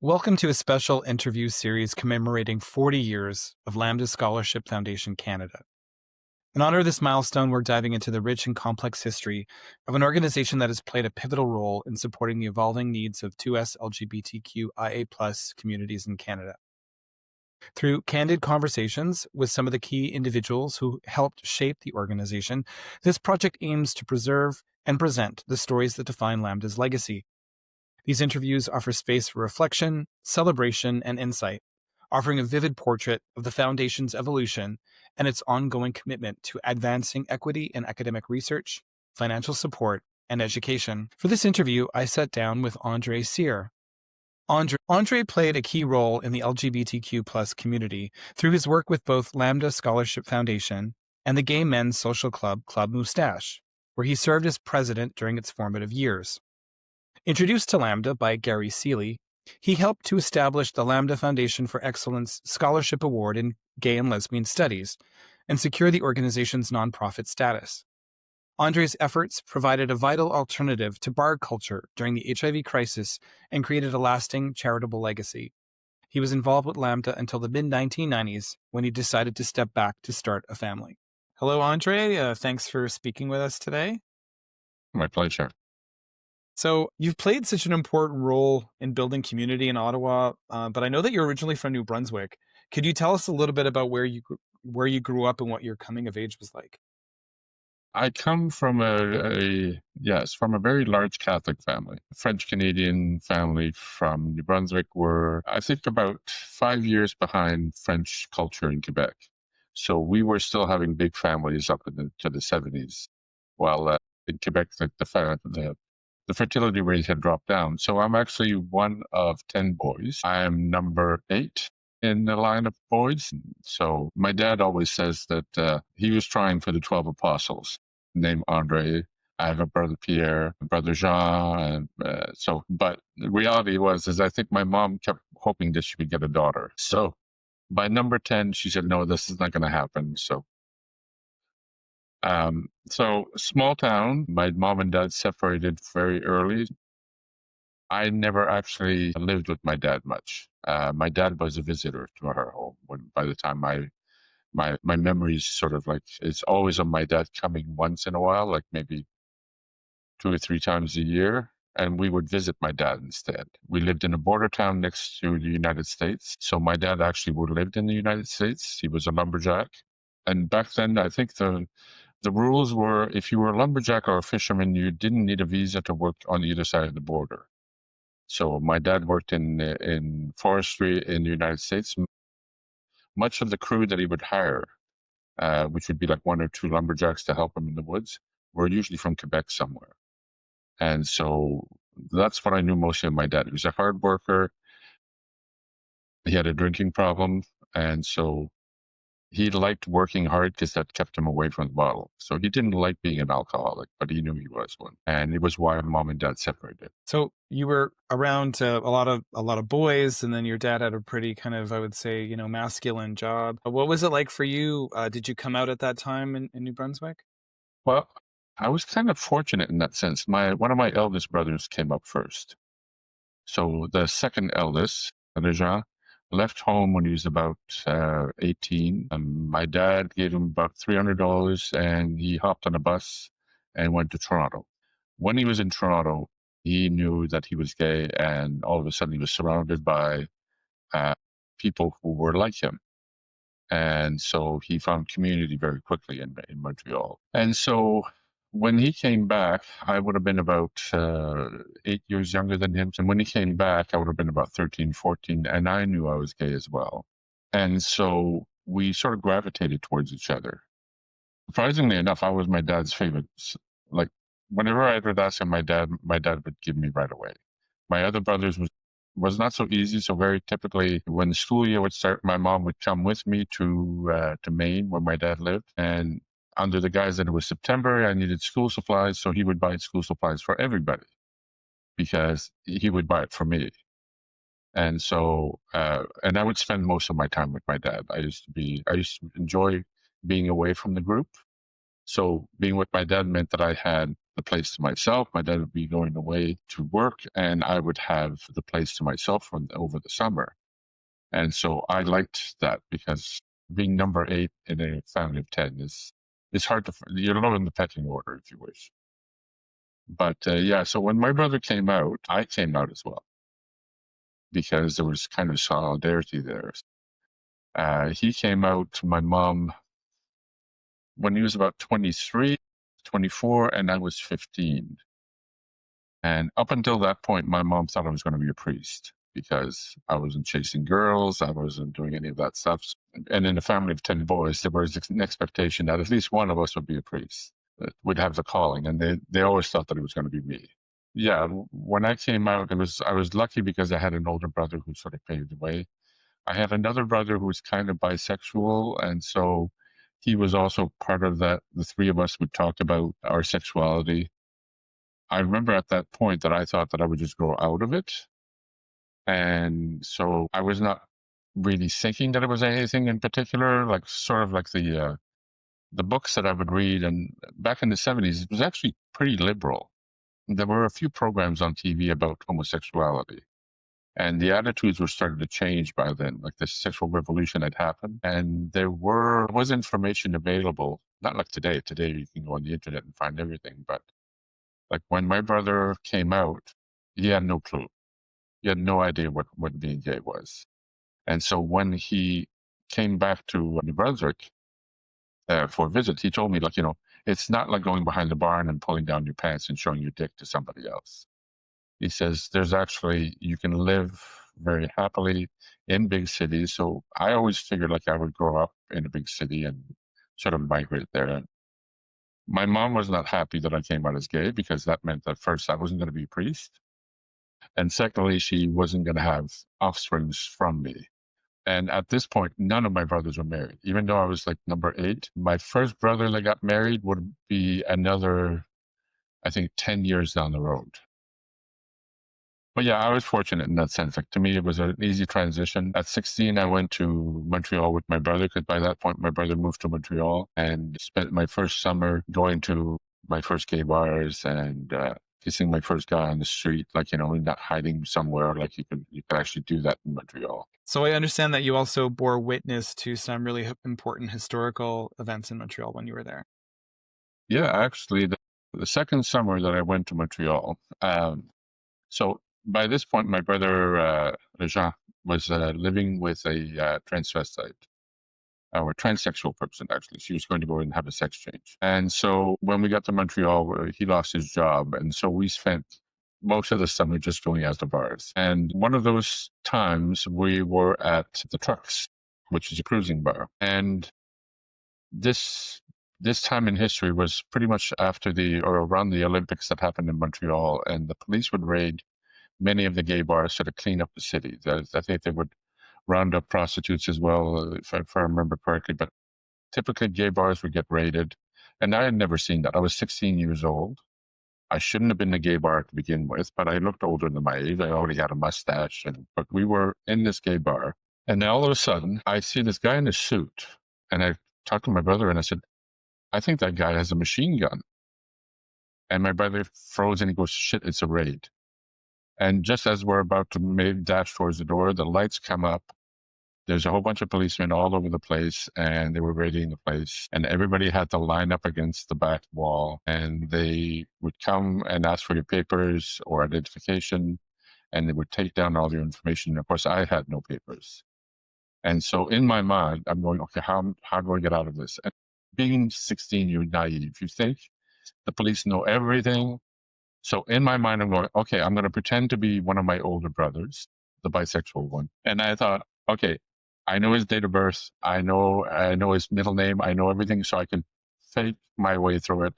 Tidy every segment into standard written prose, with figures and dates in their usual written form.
Welcome to a special interview series commemorating 40 years of Lambda Scholarship Foundation Canada. In honor of this milestone, we're diving into the rich and complex history of an organization that has played a pivotal role in supporting the evolving needs of 2S LGBTQIA+ communities in Canada. Through candid conversations with some of the key individuals who helped shape the organization, this project aims to preserve and present the stories that define Lambda's legacy. These interviews offer space for reflection, celebration, and insight, offering a vivid portrait of the Foundation's evolution and its ongoing commitment to advancing equity in academic research, financial support, and education. For this interview, I sat down with André Cyr. Andre played a key role in the LGBTQ community through his work with both Lambda Scholarship Foundation and the gay men's social club, Club Moustache, where he served as president during its formative years. Introduced to Lambda by Gary Seeley, he helped to establish the Lambda Foundation for Excellence Scholarship Award in Gay and Lesbian Studies and secure the organization's nonprofit status. Andre's efforts provided a vital alternative to bar culture during the HIV crisis and created a lasting charitable legacy. He was involved with Lambda until the mid-1990s when he decided to step back to start a family. Hello, Andre. Thanks for speaking with us today. My pleasure. So you've played such an important role in building community in Ottawa, but I know that you're originally from New Brunswick. Could you tell us a little bit about where you grew up and what your coming of age was like? I come from from a very large Catholic family, a French Canadian family from New Brunswick. Were I think about 5 years behind French culture in Quebec, so we were still having big families up to the 70s, while in Quebec the fertility rate had dropped down. So I'm actually one of 10 boys. I am number 8 in the line of boys. So my dad always says that he was trying for the 12 apostles, named Andre. I have a brother Pierre, a brother Jean, and but the reality is I think my mom kept hoping that she would get a daughter. So by number 10, she said, no, this is not going to happen. So small town, my mom and dad separated very early. I never actually lived with my dad much. My dad was a visitor to our home by the time my memories sort of like, it's always of my dad coming once in a while, like maybe 2 or 3 times a year. And we would visit my dad instead. We lived in a border town next to the United States. So my dad actually would have lived in the United States. He was a lumberjack. And back then, I think the rules were if you were a lumberjack or a fisherman, you didn't need a visa to work on either side of the border. So my dad worked in forestry in the United States. Much of the crew that he would hire, which would be like 1 or 2 lumberjacks to help him in the woods, were usually from Quebec somewhere. And so that's what I knew mostly of my dad. He was a hard worker. He had a drinking problem. And so he liked working hard because that kept him away from the bottle. So he didn't like being an alcoholic, but he knew he was one. And it was why mom and dad separated. So you were around a lot of boys, and then your dad had a pretty kind of, I would say, masculine job. What was it like for you? Did you come out at that time in New Brunswick? Well, I was kind of fortunate in that sense. One of my eldest brothers came up first. So the second eldest, Jean, left home when he was about 18. My dad gave him about $300 and he hopped on a bus and went to Toronto. When he was in Toronto, he knew that he was gay, and all of a sudden he was surrounded by people who were like him. And so he found community very quickly in Montreal. And so when he came back, I would have been about 8 years younger than him. And when he came back, I would have been about 13, 14, and I knew I was gay as well. And so we sort of gravitated towards each other. Surprisingly enough, I was my dad's favorite. Like whenever I would ask him, my dad would give me right away. My other brothers was not so easy. So very typically, when the school year would start, my mom would come with me to Maine, where my dad lived, and under the guise that it was September, I needed school supplies, so he would buy school supplies for everybody because he would buy it for me. And so, and I would spend most of my time with my dad. I used to enjoy being away from the group. So being with my dad meant that I had the place to myself. My dad would be going away to work, and I would have the place to myself over the summer. And so I liked that because being number 8 in a family of 10 is hard to, you're low in the pecking order, if you wish. But yeah, so when my brother came out, I came out as well because there was kind of solidarity there. He came out to my mom when he was about 23, 24, and I was 15. And up until that point, my mom thought I was going to be a priest because I wasn't chasing girls, I wasn't doing any of that stuff. And in a family of 10 boys, there was an expectation that at least one of us would be a priest, that would have the calling. And they always thought that it was going to be me. Yeah, when I came out, I was lucky because I had an older brother who sort of paved the way. I had another brother who was kind of bisexual, and so he was also part of that. The three of us would talk about our sexuality. I remember at that point that I thought that I would just grow out of it. And so I was not really thinking that it was anything in particular, like sort of like the books that I would read. And back in the 70s, it was actually pretty liberal. There were a few programs on TV about homosexuality. And the attitudes were starting to change by then, like the sexual revolution had happened. And was information available, not like today. Today you can go on the internet and find everything. But like when my brother came out, he had no clue. He had no idea what being gay was. And so when he came back to New Brunswick for a visit, he told me, like, it's not like going behind the barn and pulling down your pants and showing your dick to somebody else. He says you can live very happily in big cities. So I always figured like I would grow up in a big city and sort of migrate there. And my mom was not happy that I came out as gay because that meant that first I wasn't going to be a priest. And secondly, she wasn't going to have offsprings from me. And at this point, none of my brothers were married. Even though I was like number 8, my first brother that got married would be another, I think, 10 years down the road. But yeah, I was fortunate in that sense. Like to me, it was an easy transition. At 16, I went to Montreal with my brother because by that point, my brother moved to Montreal and spent my first summer going to my first gay bars and kissing my first guy on the street, like, not hiding somewhere. Like you could actually do that in Montreal. So I understand that you also bore witness to some really important historical events in Montreal when you were there. Yeah, actually, the second summer that I went to Montreal, so by this point, my brother Jean was living with a transvestite or transsexual person. Actually, she was going to go and have a sex change. And so when we got to Montreal, he lost his job, and so we spent most of the summer just going out to bars. And one of those times, we were at the Trucks, which is a cruising bar, and this this time in history was pretty much after or around the Olympics that happened in Montreal, and the police would raid many of the gay bars to clean up the city. I think they would round up prostitutes as well, if I remember correctly. But typically, gay bars would get raided, and I had never seen that. I was 16 years old. I shouldn't have been in a gay bar to begin with, but I looked older than my age. I already had a mustache, but we were in this gay bar, and then all of a sudden, I see this guy in a suit, and I talked to my brother, and I said, "I think that guy has a machine gun." And my brother froze, and he goes, "Shit, it's a raid." And just as we're about to dash towards the door, the lights come up. There's a whole bunch of policemen all over the place, and they were raiding the place. And everybody had to line up against the back wall, and they would come and ask for your papers or identification, and they would take down all your information. And of course, I had no papers. And so in my mind, I'm going, okay, how do I get out of this? And being 16, you're naive. You think the police know everything. So in my mind, I'm going, okay, I'm going to pretend to be one of my older brothers, the bisexual one. And I thought, okay, I know his date of birth. I know his middle name. I know everything, so I can fake my way through it.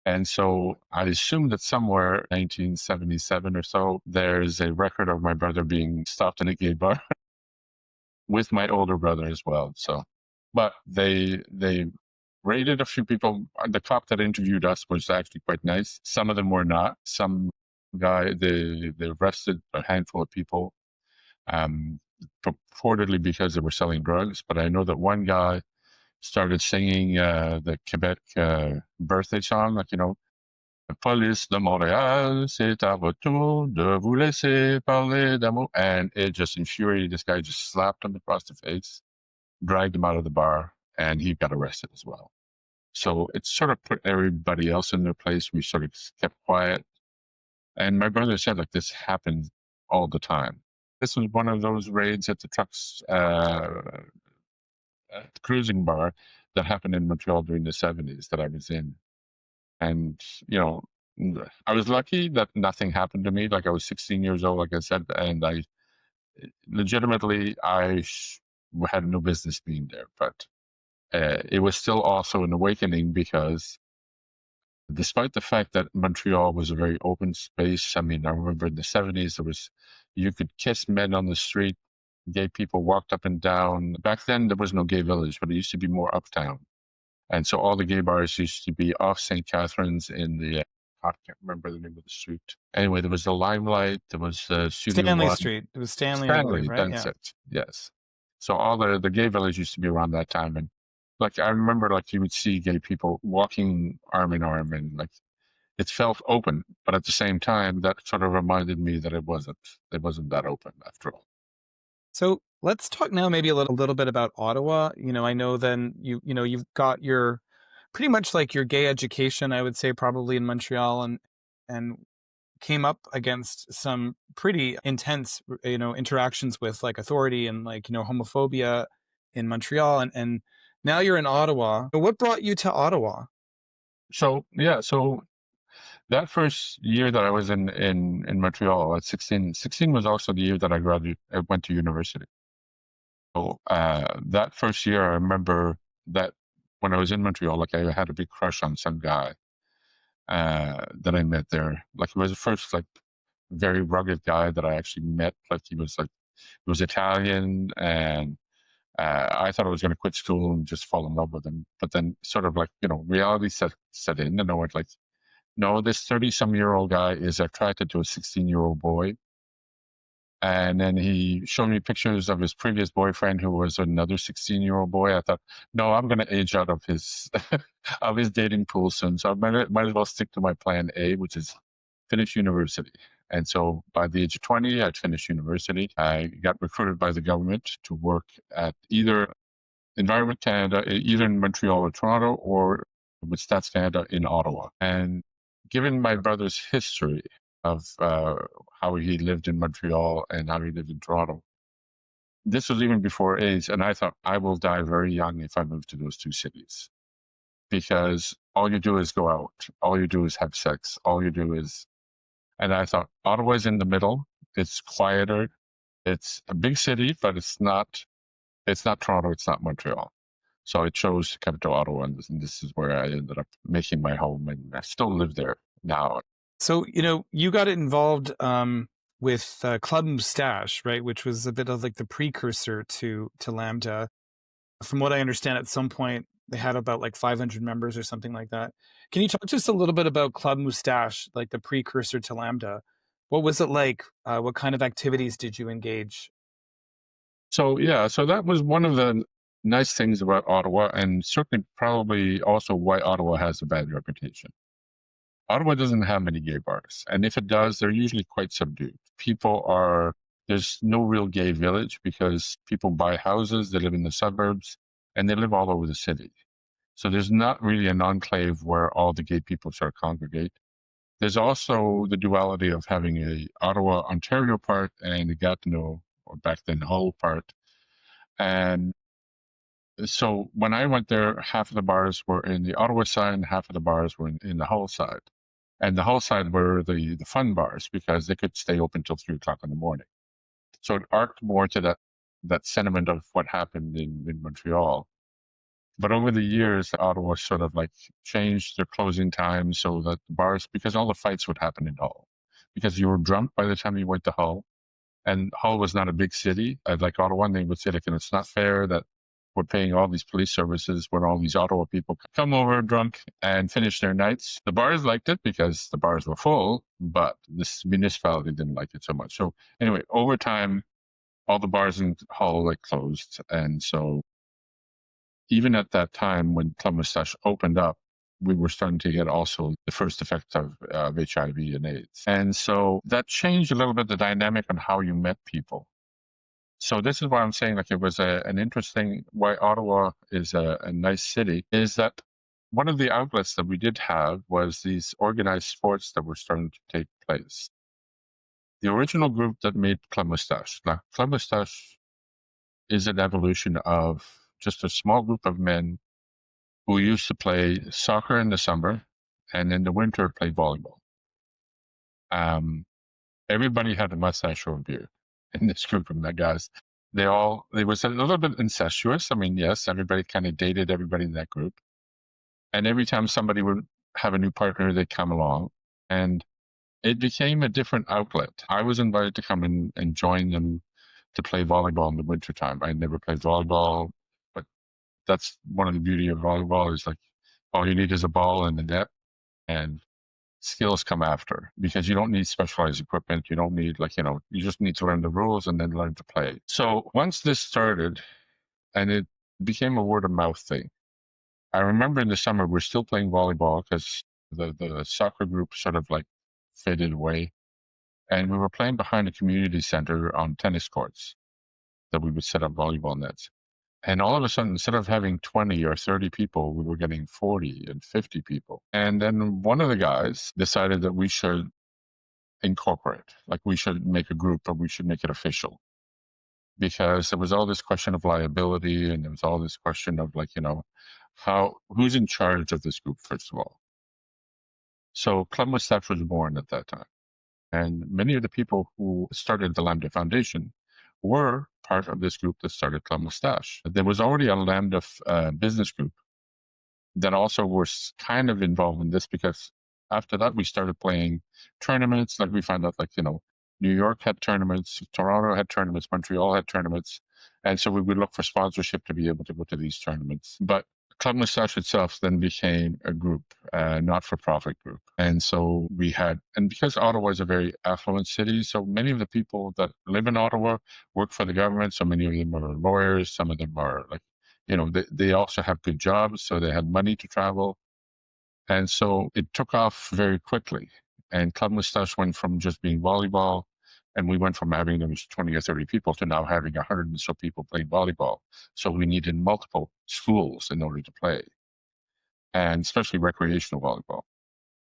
And so I assumed that somewhere 1977 or so, there's a record of my brother being stopped in a gay bar with my older brother as well. So, but they raided a few people. The cop that interviewed us was actually quite nice. Some of them were not. Some guy they arrested a handful of people, purportedly because they were selling drugs. But I know that one guy started singing the Quebec birthday song, like, la police de Montréal, c'est à votre tour de vous laisser parler d'amour. And it just infuriated this guy, just slapped him across the face, dragged him out of the bar, and he got arrested as well. So it sort of put everybody else in their place. We sort of kept quiet. And my brother said, like, this happened all the time. This was one of those raids at the trucks, cruising bar that happened in Montreal during the 70s that I was in. And, I was lucky that nothing happened to me. Like, I was 16 years old, like I said, and I legitimately, had no business being there. But it was still also an awakening because despite the fact that Montreal was a very open space, I mean, I remember in the 70s, you could kiss men on the street, gay people walked up and down. Back then, there was no gay village, but it used to be more uptown. And so all the gay bars used to be off St. Catharines in I can't remember the name of the street. Anyway, there was the Limelight, there was Studio Stanley One. Street. It was Stanley, I believe, Stanley, right? that's Yeah. it. Yes. So all the gay village used to be around that time. And like, I remember, like, you would see gay people walking arm in arm, and like, it felt open, but at the same time, that sort of reminded me that it wasn't that open after all. So let's talk now maybe a little bit about Ottawa. I know then you've got your pretty much like your gay education, I would say, probably in Montreal, and came up against some pretty intense, interactions with like authority and like, homophobia in Montreal, and now you're in Ottawa. What brought you to Ottawa? So yeah, so that first year that I was in Montreal at 16, 16 was also the year that I went to university. So that first year, I remember that when I was in Montreal, like, I had a big crush on some guy that I met there. Like, he was the first, like, very rugged guy that I actually met. Like, he was Italian, and I thought I was going to quit school and just fall in love with him. But then, sort of like, reality set in, and I went like, no, this 30-some-year-old guy is attracted to a 16-year-old boy. And then he showed me pictures of his previous boyfriend, who was another 16-year-old boy. I thought, no, I'm going to age out of his of his dating pool soon. So I might as well stick to my plan A, which is finish university. And so by the age of 20, I'd finished university. I got recruited by the government to work at either Environment Canada, either in Montreal or Toronto, or with Stats Canada in Ottawa. And given my brother's history of how he lived in Montreal and how he lived in Toronto, this was even before AIDS. And I thought, I will die very young if I move to those two cities, because all you do is go out, all you do is have sex, all you do is. And I thought, Ottawa's in the middle. It's quieter. It's a big city, but it's not. It's not Toronto. It's not Montreal. So I chose to come to Ottawa, and this is where I ended up making my home, and I still live there now. So, you got involved with Club Moustache, right, which was a bit of like the precursor to Lambda. From what I understand, at some point they had about like 500 members or something like that. Can you talk to us a little bit about Club Moustache, like the precursor to Lambda? What was it like? What kind of activities did you engage? So yeah, so that was one of the nice things about Ottawa, and certainly probably also why Ottawa has a bad reputation. Ottawa doesn't have many gay bars, and if it does, they're usually quite subdued. There's no real gay village because people buy houses, they live in the suburbs, and they live all over the city. So there's not really an enclave where all the gay people sort of congregate. There's also the duality of having a Ottawa, Ontario part and a Gatineau, or back then Hull part. And so when I went there, half of the bars were in the Ottawa side and half of the bars were in the Hull side. And the Hull side were the fun bars because they could stay open till 3 o'clock in the morning. So it arced more to that sentiment of what happened in Montreal. But over the years, Ottawa sort of like changed their closing time so that the bars, because all the fights would happen in Hull, because you were drunk by the time you went to Hull, and Hull was not a big city. Like Ottawa, and they would say, like, it's not fair that we're paying all these police services when all these Ottawa people come over drunk and finish their nights. The bars liked it because the bars were full, but this municipality didn't like it so much. So anyway, over time, all the bars in Hull like closed, and so even at that time when Club Moustache opened up, we were starting to get also the first effects of HIV and AIDS. And so that changed a little bit the dynamic on how you met people. So this is why I'm saying like it was an interesting, why Ottawa is a nice city, is that one of the outlets that we did have was these organized sports that were starting to take place. The original group that made Club Moustache. Now, Club Moustache is an evolution of just a small group of men who used to play soccer in the summer and in the winter play volleyball. Um, Everybody had a mustache or a beard in this group of the guys. It was a little bit incestuous. I mean, yes, everybody kind of dated everybody in that group. And every time somebody would have a new partner, they'd come along. And it became a different outlet. I was invited to come in and join them to play volleyball in the wintertime. I never played volleyball, but that's one of the beauty of volleyball is like all you need is a ball and a net, and skills come after because you don't need specialized equipment. You don't need you just need to learn the rules and then learn to play. So once this started and it became a word of mouth thing, I remember in the summer we're still playing volleyball because the soccer group sort of like faded away. And we were playing behind a community center on tennis courts that we would set up volleyball nets. And all of a sudden, instead of having 20 or 30 people, we were getting 40 and 50 people. And then one of the guys decided that we should incorporate, like we should make a group, but we should make it official. Because there was all this question of liability and there was all this question of who's in charge of this group, first of all. So Club Moustache was born at that time. And many of the people who started the Lambda Foundation were part of this group that started Club Moustache. There was already a Lambda business group that also was kind of involved in this because after that we started playing tournaments. Like we found out New York had tournaments, Toronto had tournaments, Montreal had tournaments. And so we would look for sponsorship to be able to go to these tournaments. But Club Moustache itself then became a group, not-for-profit group. And so and because Ottawa is a very affluent city, so many of the people that live in Ottawa work for the government. So many of them are lawyers. Some of them are they also have good jobs, so they had money to travel. And so it took off very quickly. And Club Moustache went from just being volleyball, and we went from having those 20 or 30 people to now having 100 and so people playing volleyball. So we needed multiple schools in order to play, and especially recreational volleyball.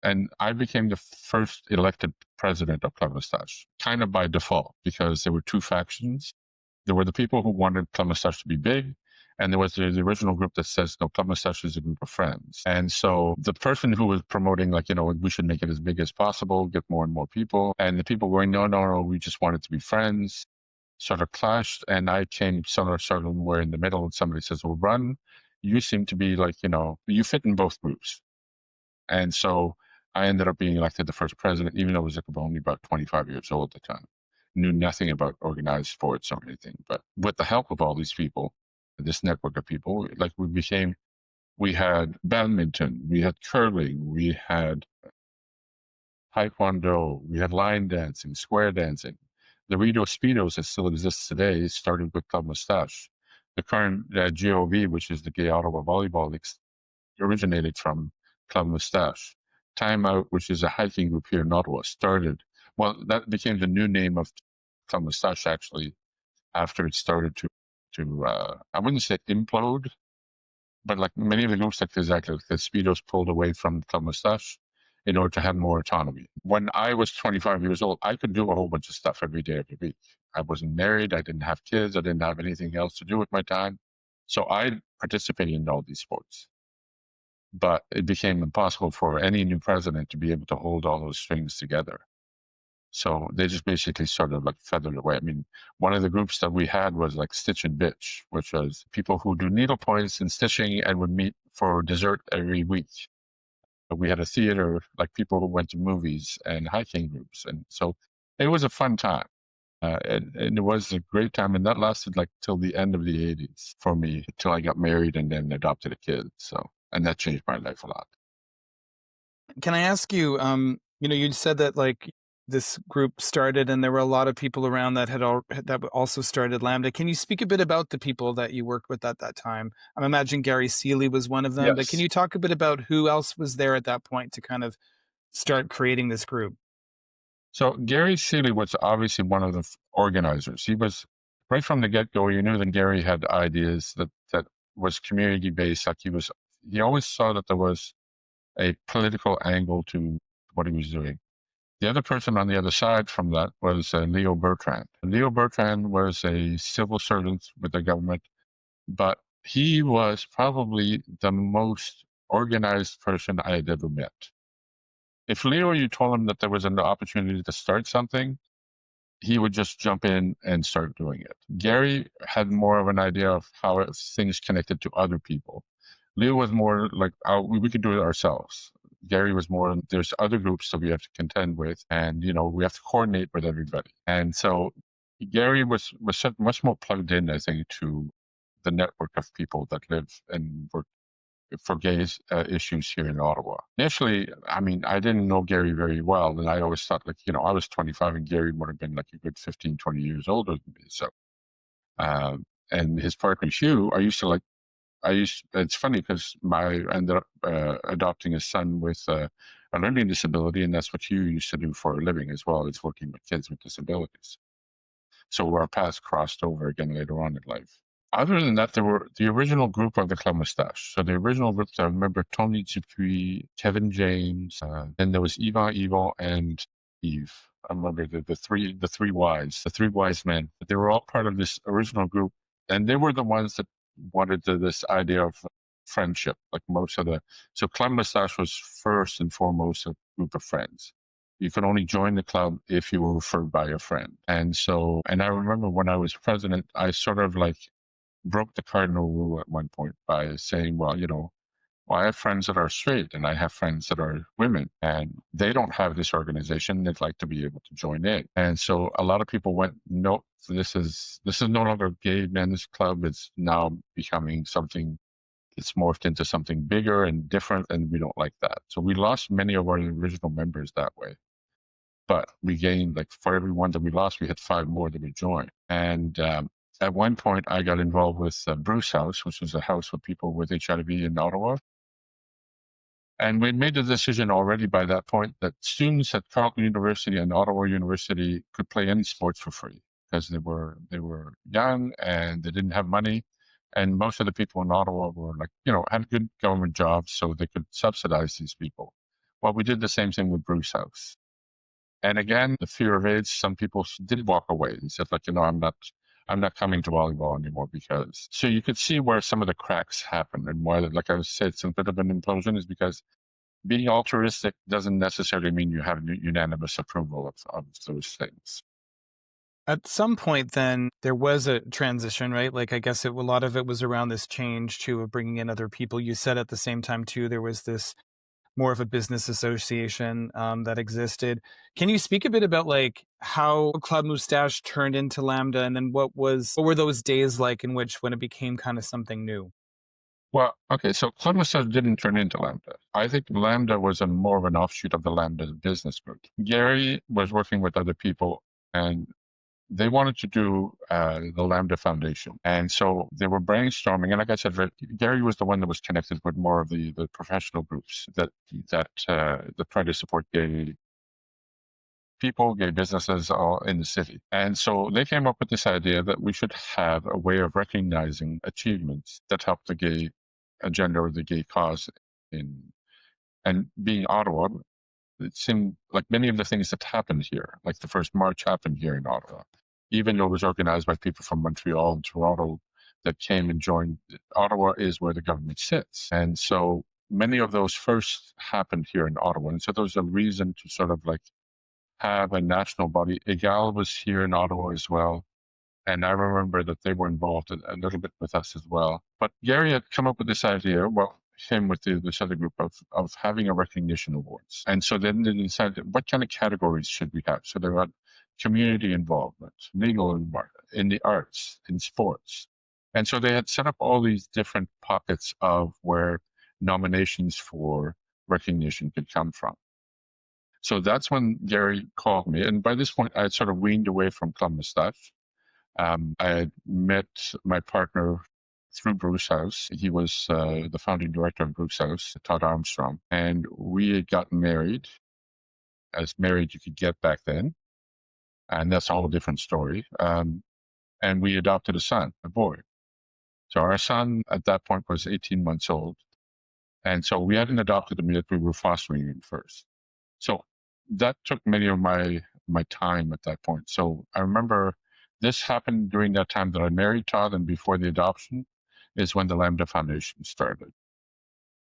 And I became the first elected president of Club Moustache, kind of by default, because there were two factions. There were the people who wanted Club Moustache to be big, and there was the original group that says, no, Club Moustache is a group of friends. And so the person who was promoting, we should make it as big as possible, get more and more people. And the people going, no, we just want it to be friends, sort of clashed. And I came sort of somewhere in the middle, and somebody says, well, Run, you seem to be you fit in both groups. And so I ended up being elected the first president, even though I was only about 25 years old at the time. Knew nothing about organized sports or anything. But with the help of all these people, this network of people, we had badminton, we had curling, we had taekwondo, we had line dancing, square dancing. The Rito Speedos that still exists today started with Club Moustache. The current GOV, which is the Gay Ottawa Volleyball League, originated from Club Moustache. Time Out, which is a hiking group here in Ottawa, that became the new name of Club Moustache actually after it started to I wouldn't say implode, but like many of the groups the Speedos pulled away from Club Moustache in order to have more autonomy. When I was 25 years old, I could do a whole bunch of stuff every day, every week. I wasn't married. I didn't have kids. I didn't have anything else to do with my time. So I participated in all these sports. But it became impossible for any new president to be able to hold all those strings together. So they just basically sort of feathered away. I mean, one of the groups that we had was Stitch and Bitch, which was people who do needle points and stitching and would meet for dessert every week. But we had a theater, people who went to movies and hiking groups. And so it was a fun time. And it was a great time. And that lasted till the end of the 80s for me, till I got married and then adopted a kid. And that changed my life a lot. Can I ask you, you said that this group started, and there were a lot of people around that that also started Lambda. Can you speak a bit about the people that you worked with at that time? I imagine Gary Seeley was one of them, but can Yes. you talk a bit about who else was there at that point to kind of start creating this group? So Gary Seeley was obviously one of the organizers. He was right from the get-go. You knew that Gary had ideas that was community-based. Like he always saw that there was a political angle to what he was doing. The other person on the other side from that was Leo Bertrand. Leo Bertrand was a civil servant with the government, but he was probably the most organized person I had ever met. If Leo, you told him that there was an opportunity to start something, he would just jump in and start doing it. Gary had more of an idea of how things connected to other people. Leo was more like, oh, we could do it ourselves. Gary was more, there's other groups that we have to contend with, and we have to coordinate with everybody. And so Gary was much more plugged in, I think, to the network of people that live and work for gay issues here in Ottawa. Initially, I mean, I didn't know Gary very well, and I always thought, like, I was 25 and Gary would have been like a good 15, 20 years older than me. So, and his partner Hugh, it's funny because I ended up adopting a son with a learning disability, and that's what Hugh used to do for a living as well, is working with kids with disabilities. So our paths crossed over again later on in life. Other than that, there were the original group of the Club Moustache. So the original group, I remember Tony Dupuis, Kevin James, then there was Yvan Evil and Eve. I remember the three wise men. They were all part of this original group, and they were the ones that wanted this idea of friendship. Like so Club Moustache was first and foremost a group of friends. You could only join the club if you were referred by a friend. And I remember when I was president, I sort of like broke the cardinal rule at one point by saying, well, I have friends that are straight and I have friends that are women, and they don't have this organization. They'd like to be able to join in. And so a lot of people went, nope, this is no longer a gay men's club. It's now becoming something, it's morphed into something bigger and different, and we don't like that. So we lost many of our original members that way. But we gained, like, for every one that we lost, we had 5 more that we joined. And at one point, I got involved with Bruce House, which was a house for people with HIV in Ottawa. And we made the decision already by that point that students at Carleton University and Ottawa University could play any sports for free because they were young and they didn't have money. And most of the people in Ottawa were like, had good government jobs, so they could subsidize these people. Well, we did the same thing with Bruce House. And again, the fear of AIDS, some people did walk away. They said, like, I'm not coming to volleyball anymore because. So you could see where some of the cracks happen, and why, like I said, it's a bit of an implosion is because being altruistic doesn't necessarily mean you have unanimous approval of those things. At some point, then there was a transition, right? Like, I guess a lot of it was around this change too of bringing in other people. You said at the same time too, there was this more of a business association that existed. Can you speak a bit about like how Club Moustache turned into Lambda, and then what were those days like in which when it became kind of something new? Well, okay, so Club Moustache didn't turn into Lambda. I think Lambda was more of an offshoot of the Lambda business group. Gary was working with other people, and they wanted to do the Lambda Foundation. And so they were brainstorming. And like I said, Gary was the one that was connected with more of the professional groups that try to support gay people, gay businesses all in the city. And so they came up with this idea that we should have a way of recognizing achievements that help the gay agenda or the gay cause and being Ottawa, it seemed like many of the things that happened here, like the first march happened here in Ottawa, even though it was organized by people from Montreal and Toronto that came and joined. Ottawa is where the government sits. And so many of those first happened here in Ottawa. And so there was a reason to sort of like have a national body. EGAL was here in Ottawa as well. And I remember that they were involved a little bit with us as well. But Gary had come up with this idea, well, him with this other group of having a recognition awards. And so then they decided, what kind of categories should we have? So they had community involvement, legal in the arts, in sports. And so they had set up all these different pockets of where nominations for recognition could come from. So that's when Gary called me. And by this point, I had sort of weaned away from Club Moustache. I had met my partner through Bruce House. He was the founding director of Bruce House, Todd Armstrong. And we had gotten married, as married you could get back then. And that's all a different story. And we adopted a son, a boy. So our son at that point was 18 months old. And so we hadn't adopted him yet. We were fostering him first. So that took many of my time at that point. So I remember this happened during that time that I married Todd, and before the adoption is when the Lambda Foundation started.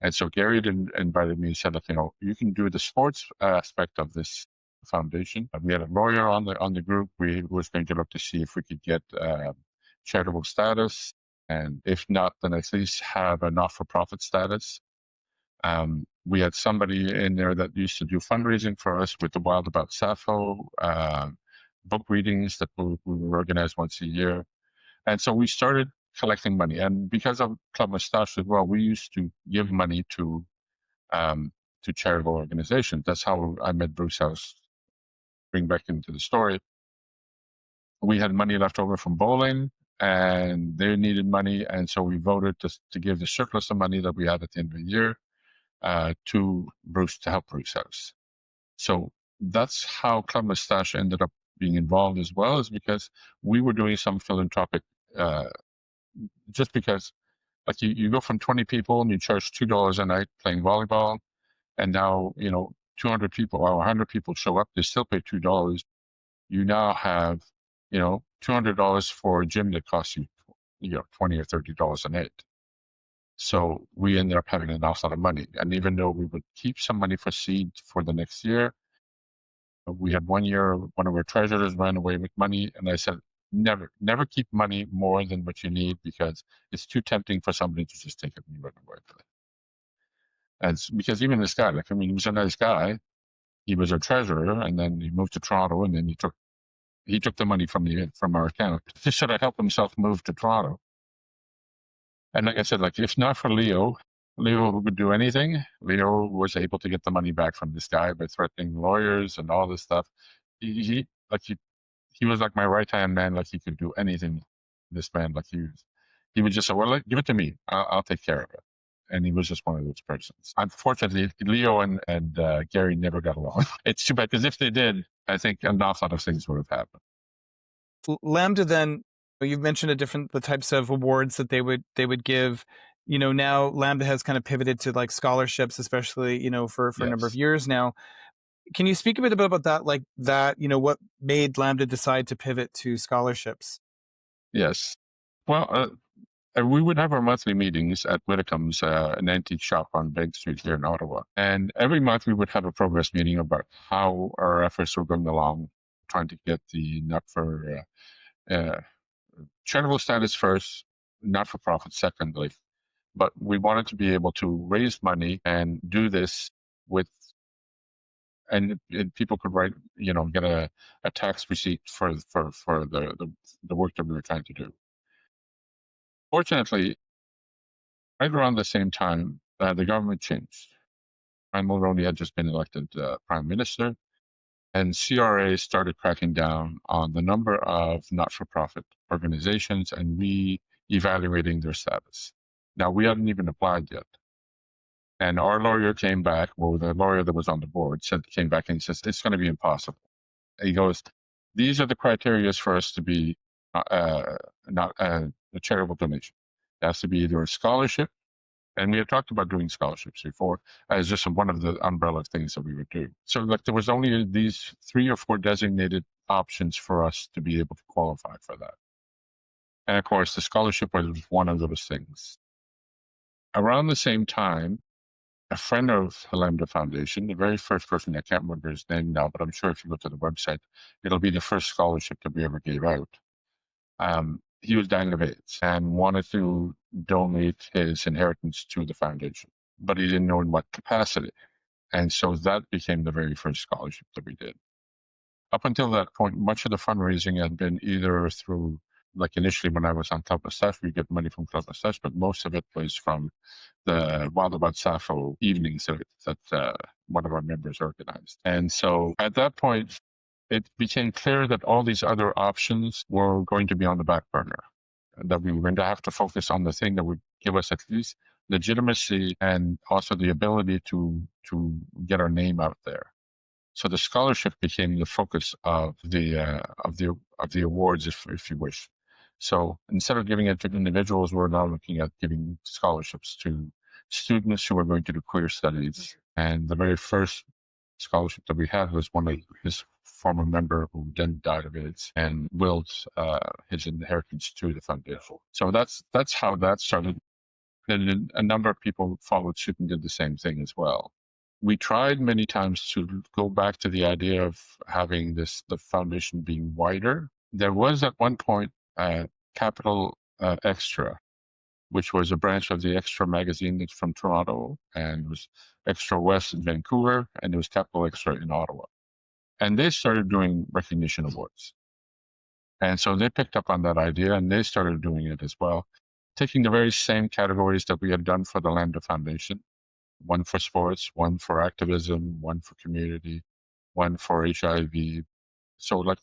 And so Gary invited me and said, you can do the sports aspect of this foundation. We had a lawyer on the group. We was going to look to see if we could get charitable status, and if not, then at least have a not-for-profit status. We had somebody in there that used to do fundraising for us with the Wild About Sappho, book readings that we would organize once a year. And so we started collecting money. And because of Club Moustache as well, we used to give money to charitable organizations. That's how I met Bruce House. Bring back into the story. We had money left over from bowling, and they needed money. And so we voted to give the surplus of money that we had at the end of the year to Bruce, to help Bruce House. So that's how Club Moustache ended up being involved as well, is because we were doing some philanthropic, just because like you go from 20 people and you charge $2 a night playing volleyball, and now 200 people or 100 people show up, they still pay $2. You now have $200 for a gym that costs you $20 or $30 a night. So we ended up having an awful lot of money. And even though we would keep some money for seed for the next year, we had one year, one of our treasurers ran away with money. And I said, never keep money more than what you need, because it's too tempting for somebody to just take it and run away with it. And because even this guy, he was a nice guy. He was our treasurer, and then he moved to Toronto, and then he took the money from our account. He should have helped himself move to Toronto. And like I said, if not for Leo would do anything. Leo was able to get the money back from this guy by threatening lawyers and all this stuff. He was like my right hand man. Like, he could do anything. This man, he would just say, "Well, give it to me. I'll take care of it." And he was just one of those persons. Unfortunately, Leo and Gary never got along. It's too bad, because if they did, I think an awful lot of things would have happened. Lambda, then, you've mentioned the types of awards that they would give. Now Lambda has kind of pivoted to like scholarships, especially for a number of years now. Can you speak a bit about that? What made Lambda decide to pivot to scholarships? Yes. Well, we would have our monthly meetings at Whittecomb's, an antique shop on Bank Street here in Ottawa. And every month we would have a progress meeting about how our efforts were going along, trying to get the charitable status first, not-for-profit secondly. But we wanted to be able to raise money and do this and people could get a tax receipt for the work that we were trying to do. Fortunately, right around the same time, the government changed. Brian Mulroney had just been elected prime minister, and CRA started cracking down on the number of not-for-profit organizations and re-evaluating their status. Now, we hadn't even applied yet. And our lawyer came back, the lawyer that was on the board came back and he says, "It's going to be impossible." He goes, "These are the criteria for us to be not a charitable donation. It has to be either a scholarship," and we had talked about doing scholarships before as just one of the umbrella things that we would do. So there was only these 3 or 4 designated options for us to be able to qualify for that. And of course, the scholarship was one of those things. Around the same time, a friend of the Lambda Foundation, the very first person, I can't remember his name now, but I'm sure if you go to the website, it'll be the first scholarship that we ever gave out. He was dying of AIDS and wanted to donate his inheritance to the foundation, but he didn't know in what capacity. And so that became the very first scholarship that we did. Up until that point, much of the fundraising had been either through like initially when I was on Club Moustache, we get money from Club Moustache, but most of it was from the Wild About Sappho evenings that one of our members organized. And so at that point, it became clear that all these other options were going to be on the back burner, that we were going to have to focus on the thing that would give us at least legitimacy and also the ability to get our name out there. So the scholarship became the focus of the awards, if you wish. So instead of giving it to individuals, we're now looking at giving scholarships to students who are going to do queer studies. And the very first scholarship that we had was one of his former member who then died of AIDS and willed his inheritance to the foundation. So that's how that started. And a number of people followed suit and did the same thing as well. We tried many times to go back to the idea of having the foundation being wider. There was at one point Capital Extra, which was a branch of the Extra magazine that's from Toronto, and it was Extra West in Vancouver, and it was Capital Extra in Ottawa. And they started doing recognition awards. And so they picked up on that idea and they started doing it as well, taking the very same categories that we had done for the Lambda Foundation, one for sports, one for activism, one for community, one for HIV. So like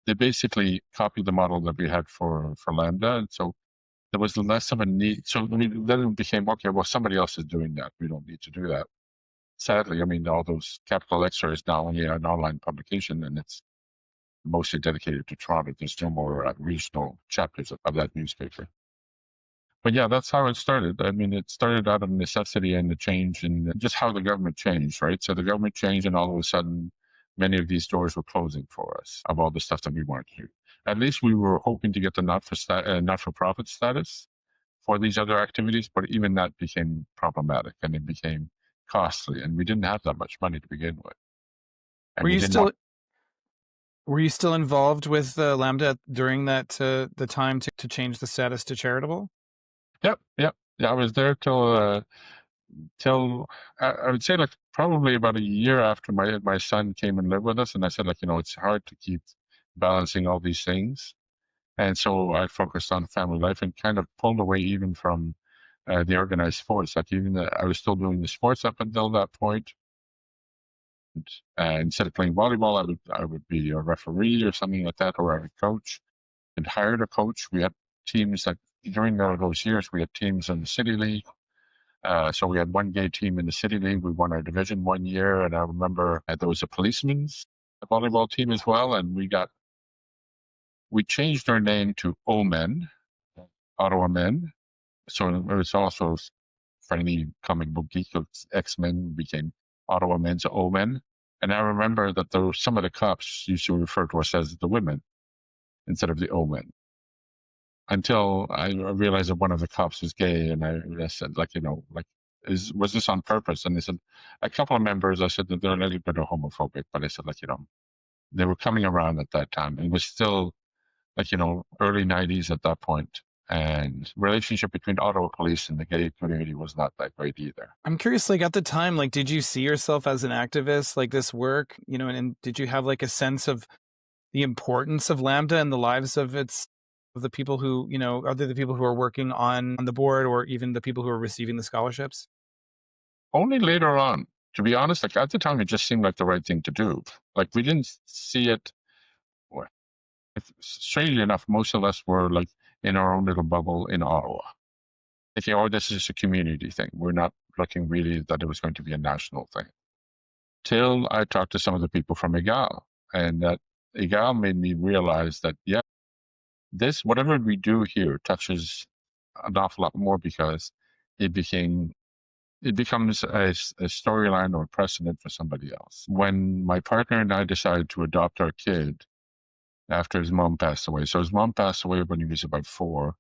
they basically copied the model that we had for Lambda. And so there was less of a need. So then it became, okay, well, somebody else is doing that. We don't need to do that. Sadly, I mean, all those Capital Extra is now only an online publication and it's mostly dedicated to Toronto. There's no more regional chapters of that newspaper. But yeah, that's how it started. I mean, it started out of necessity and the change and just how the government changed, right? So the government changed and all of a sudden, many of these doors were closing for us of all the stuff that we wanted to do. At least we were hoping to get the not-for-profit status for these other activities, but even that became problematic and it became costly and we didn't have that much money to begin with. And Were we you didn't still want were you still involved with Lambda during that the time to change the status to charitable? Yep, yep. Yeah, I was there till I would say like probably about a year after my son came and lived with us, and I said like it's hard to keep balancing all these things, and so I focused on family life and kind of pulled away even from the organized sports. Like even I was still doing the sports up until that point. Instead of playing volleyball, I would be a referee or something like that, or I would coach. And hired a coach. We had teams that during those years we had teams in the city league. So we had one gay team in the city league. We won our division one year, and I remember there was a policeman's volleyball team as well, and we changed our name to O-Men, Ottawa Men. So it was also for any comic book geek of X-Men became Ottawa Men's O-Men. And I remember that some of the cops used to refer to us as the women instead of the O-Men. Until I realized that one of the cops was gay, and I said, like, was this on purpose? And they said, a couple of members, I said that they're a little bit homophobic, but I said, like, they were coming around at that time. It was still, like, early 90s at that point, and relationship between Ottawa police and the gay community was not that great either. I'm curious, like at the time, like did you see yourself as an activist, like this work, and did you have like a sense of the importance of Lambda in the lives of the people who, other the people who are working on the board or even the people who are receiving the scholarships? Only later on, to be honest, like at the time, it just seemed like the right thing to do. Like we didn't see it. Well, strangely enough, most of us were like in our own little bubble in Ottawa. Thinking, oh, this is a community thing. We're not looking really that it was going to be a national thing. Till I talked to some of the people from EGAL, and that EGAL made me realize that, yeah, whatever we do here touches an awful lot more because it becomes a storyline or a precedent for somebody else. When my partner and I decided to adopt our kid after his mom passed away, so his mom passed away when he was about 4,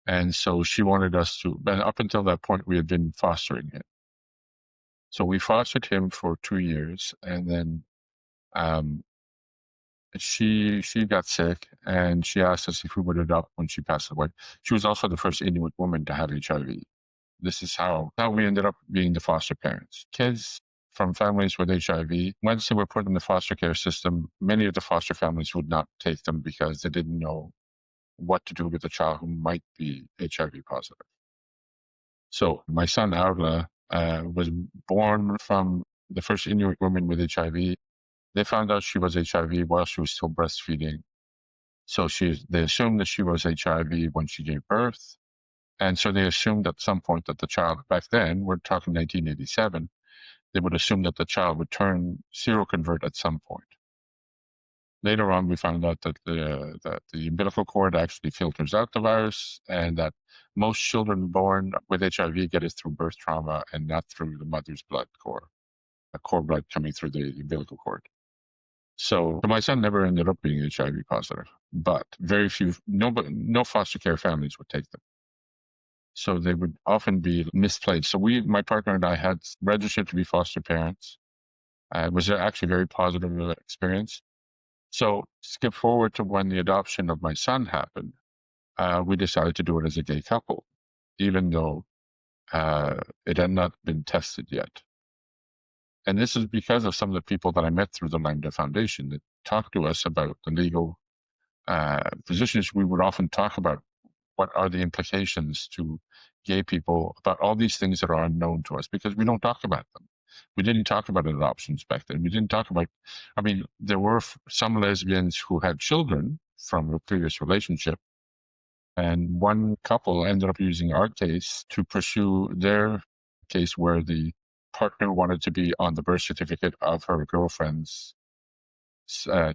and so she wanted us to. But up until that point, we had been fostering him. So we fostered him for 2 years, and then she got sick, and she asked us if we would adopt when she passed away. She was also the first Inuit woman to have HIV. This is how we ended up being the foster parents. Kids from families with HIV, once they were put in the foster care system, many of the foster families would not take them because they didn't know what to do with a child who might be HIV positive. So my son, Aula, was born from the first Inuit woman with HIV. They found out she was HIV while she was still breastfeeding. So they assumed that she was HIV when she gave birth. And so they assumed at some point that the child, back then, we're talking 1987, they would assume that the child would turn seroconvert at some point. Later on, we found out that the umbilical cord actually filters out the virus, and that most children born with HIV get it through birth trauma and not through the mother's blood core, a core blood coming through the umbilical cord. So my son never ended up being HIV positive, but very few, no foster care families would take them. So they would often be misplaced. So my partner and I had registered to be foster parents. It was actually a very positive experience. So skip forward to when the adoption of my son happened. We decided to do it as a gay couple, even though it had not been tested yet. And this is because of some of the people that I met through the Lambda Foundation that talked to us about the legal positions. We would often talk about what are the implications to gay people about all these things that are unknown to us, because we don't talk about them. We didn't talk about adoptions back then. We didn't talk about, I mean, there were some lesbians who had children from a previous relationship. And one couple ended up using our case to pursue their case where the partner wanted to be on the birth certificate of her girlfriend's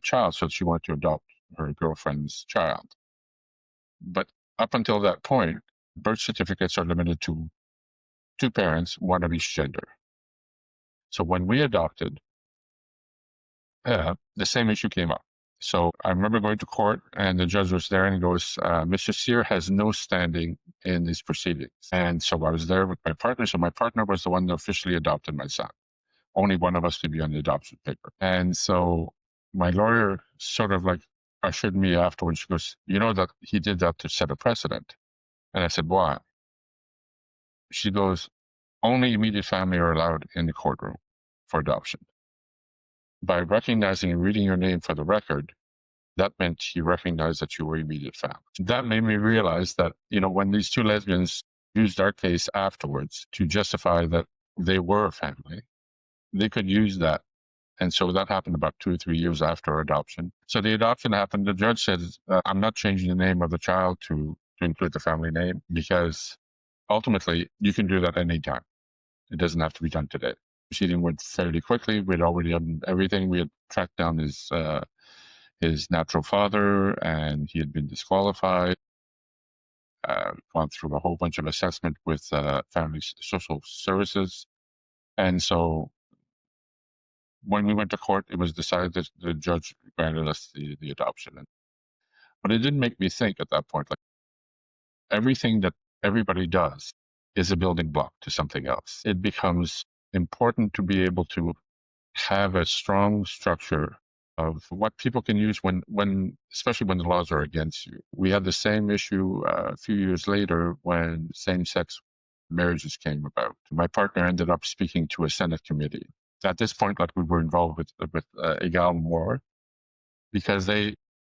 child. So she wanted to adopt her girlfriend's child. But up until that point, birth certificates are limited to two parents, one of each gender. So when we adopted, the same issue came up. So I remember going to court, and the judge was there, and he goes, Mr. Cyr has no standing in these proceedings. And so I was there with my partner. So my partner was the one that officially adopted my son. Only one of us could be on the adoption paper. And so my lawyer sort of like ushered me afterwards. She goes, you know that he did that to set a precedent. And I said, why? She goes, only immediate family are allowed in the courtroom for adoption. By recognizing and reading your name for the record, that meant he recognized that you were immediate family. That made me realize that, when these two lesbians used our case afterwards to justify that they were a family, they could use that. And so that happened about 2 or 3 years after adoption. So the adoption happened. The judge said, I'm not changing the name of the child to include the family name, because ultimately you can do that anytime. It doesn't have to be done today. Proceeding went fairly quickly. We'd already done everything. We had tracked down his natural father, and he had been disqualified. Gone through a whole bunch of assessment with family social services. And so when we went to court, it was decided that the judge granted us the adoption. But it did make me think at that point, like, everything that everybody does is a building block to something else. It becomes important to be able to have a strong structure of what people can use when especially when the laws are against you. We had the same issue a few years later when same-sex marriages came about. My partner ended up speaking to a Senate committee. At this point, like, we were involved with Egal more, because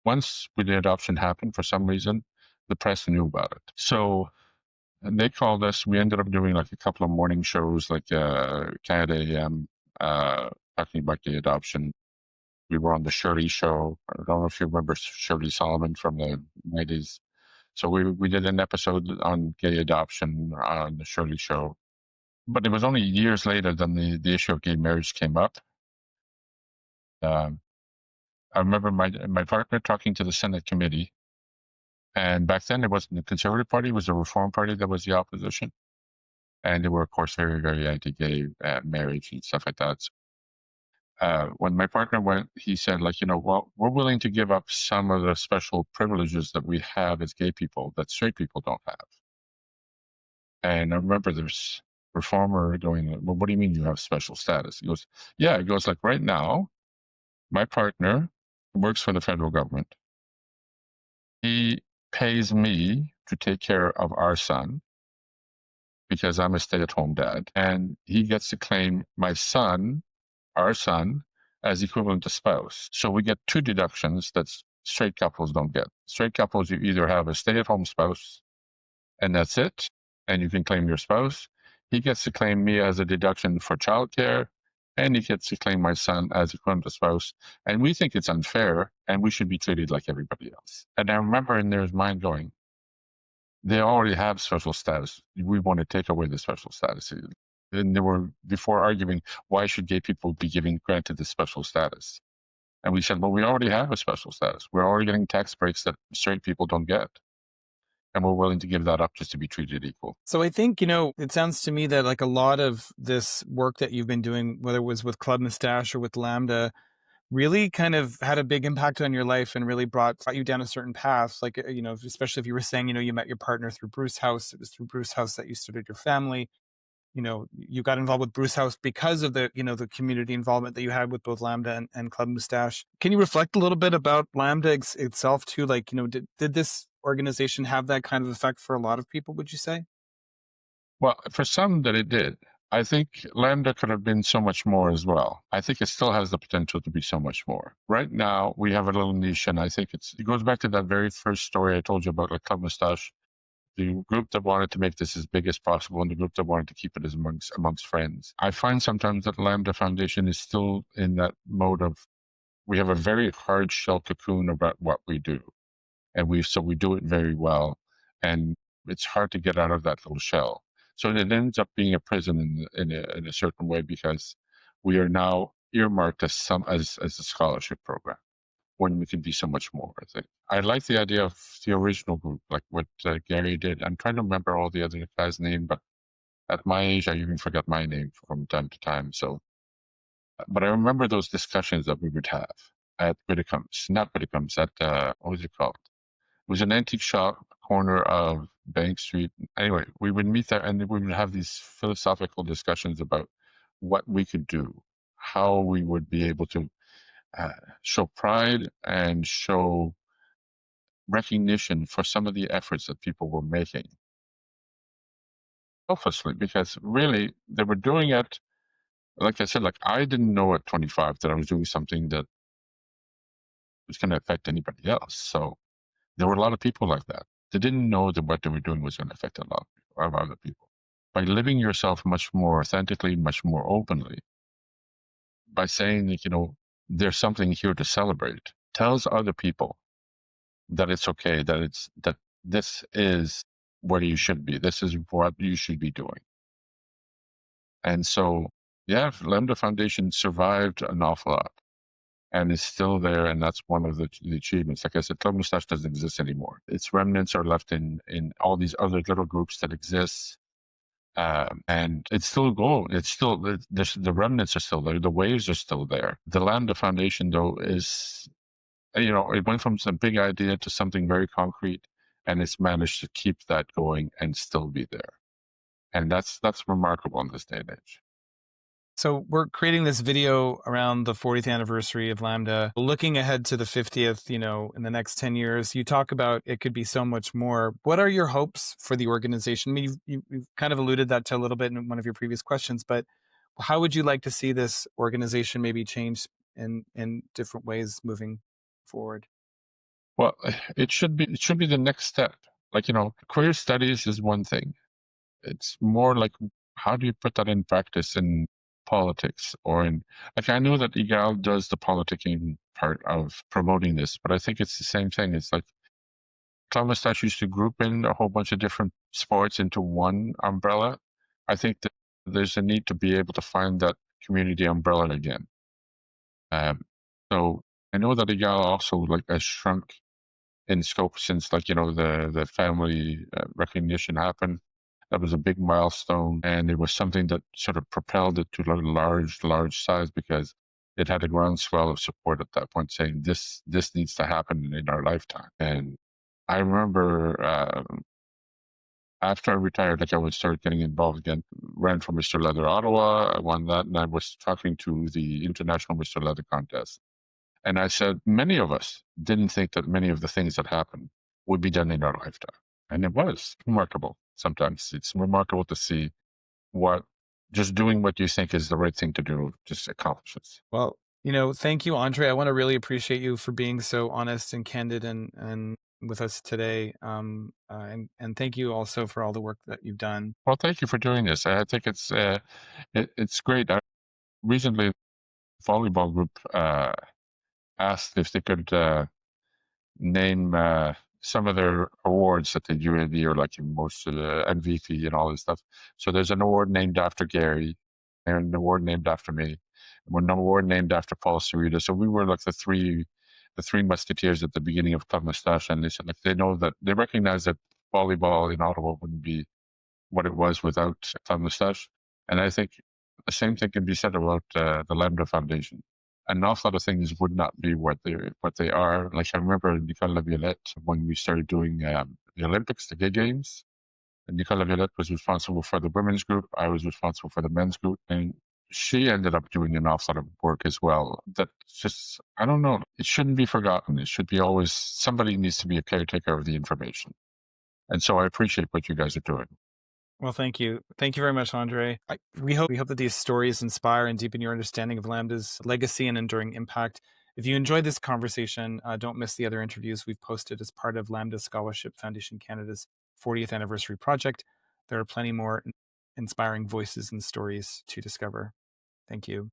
once the adoption happened, for some reason, the press knew about it. So they called us. We ended up doing like a couple of morning shows, like Canada AM, talking about the adoption. We were on the Shirley Show. I don't know if you remember Shirley Solomon from the 90s. So we did an episode on gay adoption on the Shirley Show. But it was only years later than the issue of gay marriage came up. I remember my partner talking to the Senate committee. And back then, it wasn't the Conservative Party, it was the Reform Party that was the opposition. And they were, of course, very, very anti-gay marriage and stuff like that. So, when my partner went, he said, like, well, we're willing to give up some of the special privileges that we have as gay people that straight people don't have. And I remember this reformer going, well, what do you mean you have special status? He goes, yeah, it goes like, right now, my partner works for the federal government. He pays me to take care of our son because I'm a stay-at-home dad, and he gets to claim my son, our son, as equivalent to spouse. So we get two deductions that's straight couples don't get. Straight couples, you either have a stay-at-home spouse, and that's it, and you can claim your spouse. He gets to claim me as a deduction for childcare, and he gets to claim my son as a quote spouse. And we think it's unfair, and we should be treated like everybody else. And I remember in their mind going, they already have special status. We want to take away the special status. And they were before arguing, why should gay people be granted this special status? And we said, well, we already have a special status. We're already getting tax breaks that straight people don't get. And we're willing to give that up just to be treated equal. So I think, it sounds to me that like a lot of this work that you've been doing, whether it was with Club Moustache or with Lambda, really kind of had a big impact on your life and really brought you down a certain path. Like, especially if you were saying, you met your partner through Bruce House. It was through Bruce House that you started your family. You got involved with Bruce House because of the community involvement that you had with both Lambda and Club Moustache. Can you reflect a little bit about Lambda itself too? Like, did this organization have that kind of effect for a lot of people, would you say? Well, for some that it did. I think Lambda could have been so much more as well. I think it still has the potential to be so much more. Right now, we have a little niche, and I think it goes back to that very first story I told you about, like Club Moustache. The group that wanted to make this as big as possible, and the group that wanted to keep it as amongst friends. I find sometimes that Lambda Foundation is still in that mode of we have a very hard shell cocoon about what we do, and we do it very well, and it's hard to get out of that little shell. So it ends up being a prison in a certain way, because we are now earmarked as a scholarship program when we can be so much more. I think I like the idea of the original group, like what Gary did. I'm trying to remember all the other guys' name, but at my age, I even forgot my name from time to time. So, but I remember those discussions that we would have at Whitcomb's, not Whitcomb's, at what was it called? It was an antique shop, corner of Bank Street. Anyway, we would meet there and we would have these philosophical discussions about what we could do, how we would be able to show pride and show recognition for some of the efforts that people were making selflessly, because really they were doing it. Like I said, like I didn't know at 25 that I was doing something that was going to affect anybody else. So there were a lot of people like that. They didn't know that what they were doing was going to affect a lot of other people. By living yourself much more authentically, much more openly, by saying that, there's something here to celebrate, tells other people that it's okay, that this is where you should be. This is what you should be doing. And so, yeah, Lambda Foundation survived an awful lot and is still there, and that's one of the achievements. Like I said, Club Moustache doesn't exist anymore. Its remnants are left in all these other little groups that exist, and it's still going. It's still the remnants are still there. The waves are still there. The Lambda Foundation, though, is it went from some big idea to something very concrete, and it's managed to keep that going and still be there, and that's remarkable in this day and age. So we're creating this video around the 40th anniversary of Lambda, looking ahead to the 50th, in the next 10 years. You talk about it could be so much more. What are your hopes for the organization? I mean, you've kind of alluded that to a little bit in one of your previous questions, but how would you like to see this organization maybe change in different ways moving forward? Well, it should be the next step. Like, queer studies is one thing. It's more like, how do you put that in practice in politics or like, I know that EGAL does the politicking part of promoting this, but I think it's the same thing. It's like Club Moustache used to group in a whole bunch of different sports into one umbrella. I think that there's a need to be able to find that community umbrella again. So I know that EGAL also has shrunk in scope since the family recognition happened. That was a big milestone, and it was something that sort of propelled it to a large size, because it had a groundswell of support at that point saying this needs to happen in our lifetime. And I remember after I retired, I would start getting involved again. Ran for Mr. Leather Ottawa, I won that, and I was talking to the International Mr. Leather contest. And I said, many of us didn't think that many of the things that happened would be done in our lifetime. And it was remarkable. Sometimes it's remarkable to see what just doing what you think is the right thing to do just accomplishes. Well, Thank you, Andre. I want to really appreciate you for being so honest and candid and with us today. And thank you also for all the work that you've done. Well, thank you for doing this. I think it's great. Recently, the volleyball group asked if they could name some of their awards that they do in the year, like in most of the MVP and all this stuff. So there's an award named after Gary, and an award named after me, and an award named after Paul Sarita. So we were like the three musketeers at the beginning of Club Moustache, and they said like they know that they recognize that volleyball in Ottawa wouldn't be what it was without Club Moustache. And I think the same thing can be said about the Lambda Foundation. An awful lot of things would not be what they are. Like I remember Nicole Laviolette when we started doing the Olympics, the gay games. And Nicole Laviolette was responsible for the women's group. I was responsible for the men's group, and she ended up doing an awful lot of work as well. That just I don't know. It shouldn't be forgotten. It should be always somebody needs to be a caretaker of the information. And so I appreciate what you guys are doing. Well, thank you. Thank you very much, Andre. We hope that these stories inspire and deepen your understanding of Lambda's legacy and enduring impact. If you enjoyed this conversation, don't miss the other interviews we've posted as part of Lambda Scholarship Foundation Canada's 40th anniversary project. There are plenty more inspiring voices and stories to discover. Thank you.